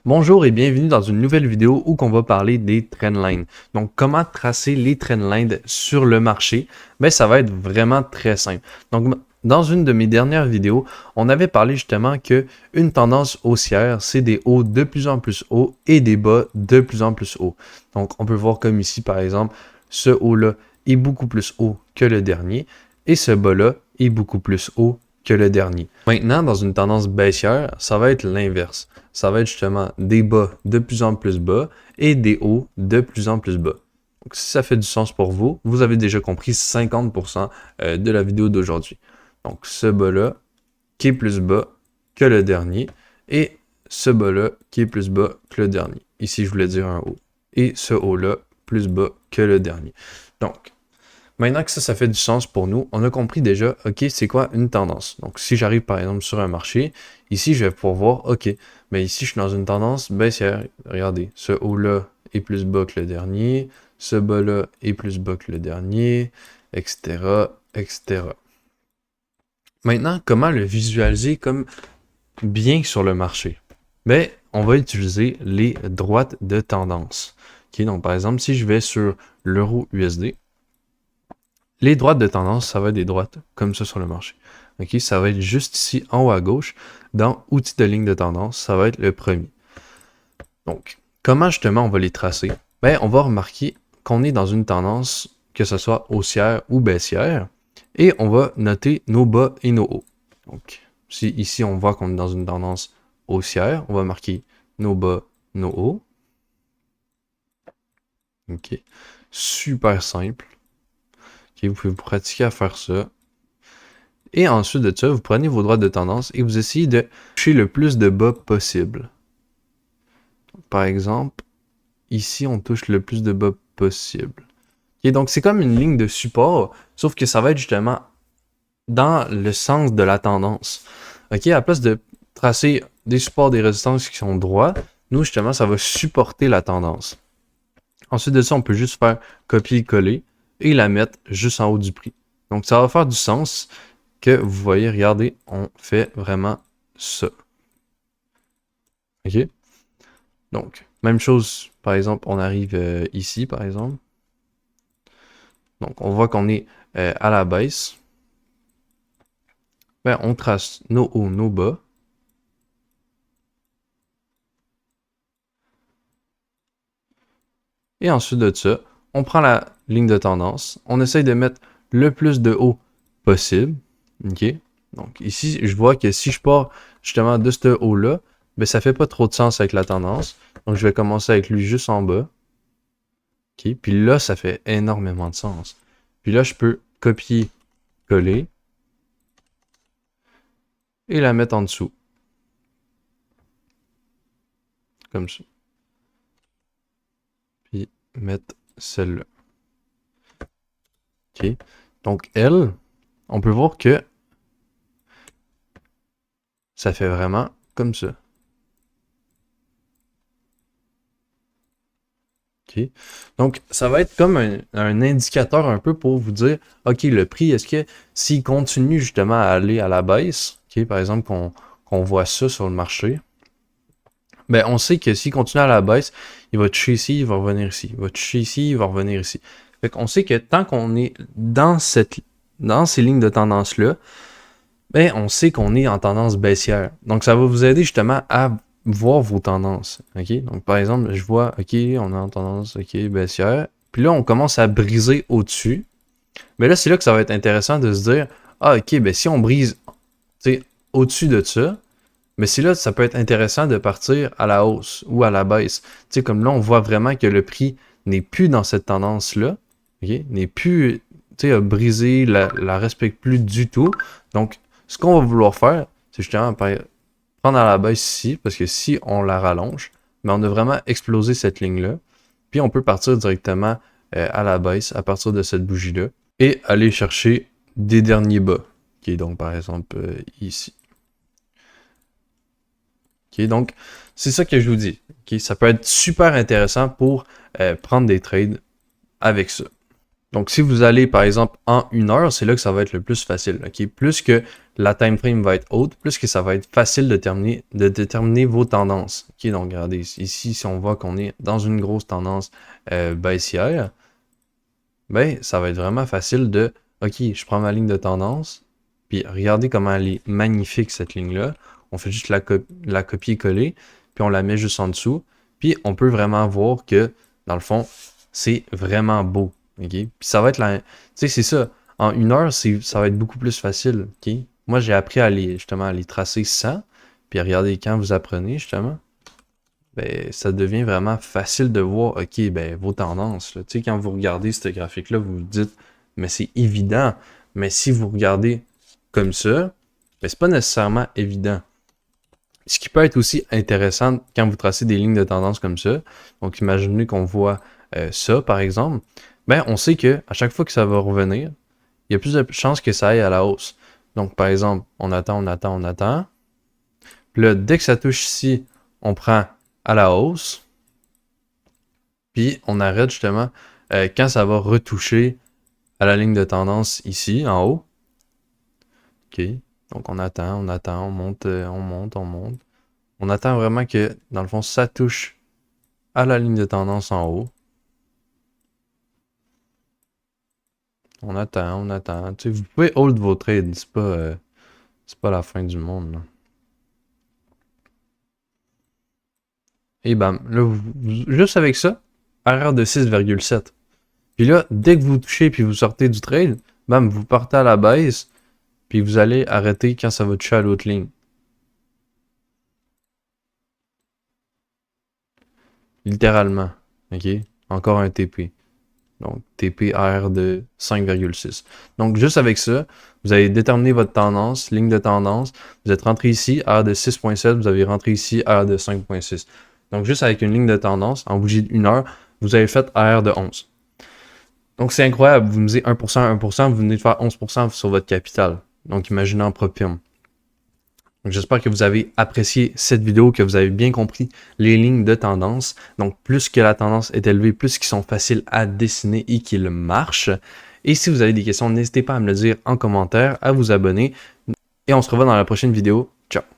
Bonjour et bienvenue dans une nouvelle vidéo où on va parler des trendlines. Donc, comment tracer les trendlines sur le marché? Ben, ça va être vraiment très simple. Donc, dans une de mes dernières vidéos, on avait parlé justement que une tendance haussière, c'est des hauts de plus en plus hauts et des bas de plus en plus hauts. Donc, on peut voir comme ici, par exemple, ce haut-là est beaucoup plus haut que le dernier et ce bas-là est beaucoup plus haut que le dernier. Maintenant, dans une tendance baissière, ça va être l'inverse. Ça va être justement des bas de plus en plus bas et des hauts de plus en plus bas. Donc, si ça fait du sens pour vous, vous avez déjà compris 50% de la vidéo d'aujourd'hui. Donc, ce bas-là qui est plus bas que le dernier et ce bas-là qui est plus bas que le dernier. Ici, je voulais dire un haut. Et ce haut-là plus bas que le dernier. Donc, maintenant que ça fait du sens pour nous, on a compris déjà, OK, c'est quoi une tendance. Donc, si j'arrive par exemple sur un marché, ici, je vais pouvoir voir, OK, mais ici, je suis dans une tendance baissière. Regardez, ce haut-là est plus bas que le dernier, ce bas-là est plus bas que le dernier, etc., etc. Maintenant, comment le visualiser comme bien sur le marché? Ben, on va utiliser les droites de tendance. OK, donc, par exemple, si je vais sur l'euro USD, les droites de tendance, ça va être des droites comme ça sur le marché. OK, ça va être juste ici en haut à gauche. Dans outils de ligne de tendance, ça va être le premier. Donc, comment justement on va les tracer? Ben, on va remarquer qu'on est dans une tendance, que ce soit haussière ou baissière, et on va noter nos bas et nos hauts. Donc, si ici on voit qu'on est dans une tendance haussière, on va marquer nos bas, nos hauts. OK, super simple. OK, vous pouvez vous pratiquer à faire ça. Et ensuite de ça, vous prenez vos droites de tendance et vous essayez de toucher le plus de bas possible. Par exemple, ici, on touche le plus de bas possible. Okay, donc, c'est comme une ligne de support, sauf que ça va être justement dans le sens de la tendance. OK, à la place de tracer des supports, des résistances qui sont droits, nous, justement, ça va supporter la tendance. Ensuite de ça, on peut juste faire copier-coller et la mettre juste en haut du prix. Donc, ça va faire du sens que vous voyez, regardez, on fait vraiment ça. OK? Donc, même chose, par exemple, on arrive ici, par exemple. Donc, on voit qu'on est à la baisse. Ben, on trace nos hauts, nos bas. Et ensuite de ça, on prend la ligne de tendance. On essaye de mettre le plus de haut possible. OK? Donc, ici, je vois que si je pars justement de ce haut-là, ben, ça fait pas trop de sens avec la tendance. Donc, je vais commencer avec lui juste en bas. OK? Puis là, ça fait énormément de sens. Puis là, je peux copier, coller et la mettre en dessous. Comme ça. Puis mettre celle-là. OK? Donc, elle, on peut voir que ça fait vraiment comme ça. OK? Donc, ça va être comme un indicateur un peu pour vous dire, OK, le prix, est-ce que s'il continue justement à aller à la baisse, OK, par exemple, qu'on voit ça sur le marché, ben, on sait que s'il continue à la baisse, il va toucher ici, il va revenir ici. Il va toucher ici, il va revenir ici. Fait qu'on sait que tant qu'on est dans ces lignes de tendance-là, ben, on sait qu'on est en tendance baissière. Donc, ça va vous aider justement à voir vos tendances. OK? Donc, par exemple, je vois, OK, on est en tendance, OK, baissière. Puis là, on commence à briser au-dessus. Mais là, c'est là que ça va être intéressant de se dire, ah, OK, ben si on brise au-dessus de ça, mais c'est là, ça peut être intéressant de partir à la hausse ou à la baisse. Tu sais, comme là, on voit vraiment que le prix n'est plus dans cette tendance-là, okay? N'est plus, tu sais, brisé, la respecte plus du tout. Donc, ce qu'on va vouloir faire, c'est justement prendre à la baisse ici, parce que si on la rallonge, mais on a vraiment explosé cette ligne-là, puis on peut partir directement à la baisse à partir de cette bougie-là et aller chercher des derniers bas, qui est donc par exemple ici. Okay, donc, c'est ça que je vous dis. Okay, ça peut être super intéressant pour prendre des trades avec ça. Donc, si vous allez, par exemple, en 1 heure, c'est là que ça va être le plus facile. Okay? Plus que la time frame va être haute, plus que ça va être facile de déterminer vos tendances. Ok, donc regardez, ici, si on voit qu'on est dans une grosse tendance baissière, ben, ça va être vraiment facile de, ok, je prends ma ligne de tendance, puis regardez comment elle est magnifique cette ligne-là. On fait juste la copier-coller, puis on la met juste en dessous, puis on peut vraiment voir que, dans le fond, c'est vraiment beau. Ok? Puis ça va être la... Tu sais, c'est ça. En 1 heure, ça va être beaucoup plus facile. Ok? Moi, j'ai appris à justement, à les tracer sans, puis regardez, quand vous apprenez, justement, ben, ça devient vraiment facile de voir, ok, ben, vos tendances. Là. Tu sais, quand vous regardez ce graphique-là, vous vous dites, mais c'est évident. Mais si vous regardez comme ça, ben, c'est pas nécessairement évident. Ce qui peut être aussi intéressant quand vous tracez des lignes de tendance comme ça. Donc, imaginez qu'on voit ça, par exemple. Ben, on sait que à chaque fois que ça va revenir, il y a plus de chances que ça aille à la hausse. Donc, par exemple, on attend, on attend, on attend. Puis là, dès que ça touche ici, on prend à la hausse. Puis on arrête justement quand ça va retoucher à la ligne de tendance ici, en haut. OK. Donc on attend, on monte, on monte, on monte. On attend vraiment que, dans le fond, ça touche à la ligne de tendance en haut. On attend, on attend. Tu sais, vous pouvez hold vos trades, c'est pas la fin du monde. Là. Et bam, là, juste avec ça, RR de 6,7. Puis là, dès que vous touchez puis vous sortez du trade, bam, vous partez à la baisse, puis vous allez arrêter quand ça va toucher à l'autre ligne. Littéralement. OK? Encore un TP. Donc, TP R de 5,6. Donc, juste avec ça, vous avez déterminé votre tendance, ligne de tendance. Vous êtes rentré ici, R de 6,7. Vous avez rentré ici, R de 5,6. Donc, juste avec une ligne de tendance, en bougie de 1 heure, vous avez fait R de 11. Donc, c'est incroyable. Vous me dites 1%, 1%, vous venez de faire 11% sur votre capital. Donc, imaginez en propre. J'espère que vous avez apprécié cette vidéo, que vous avez bien compris les lignes de tendance. Donc, plus que la tendance est élevée, plus qu'ils sont faciles à dessiner et qu'ils marchent. Et si vous avez des questions, n'hésitez pas à me le dire en commentaire, à vous abonner. Et on se revoit dans la prochaine vidéo. Ciao!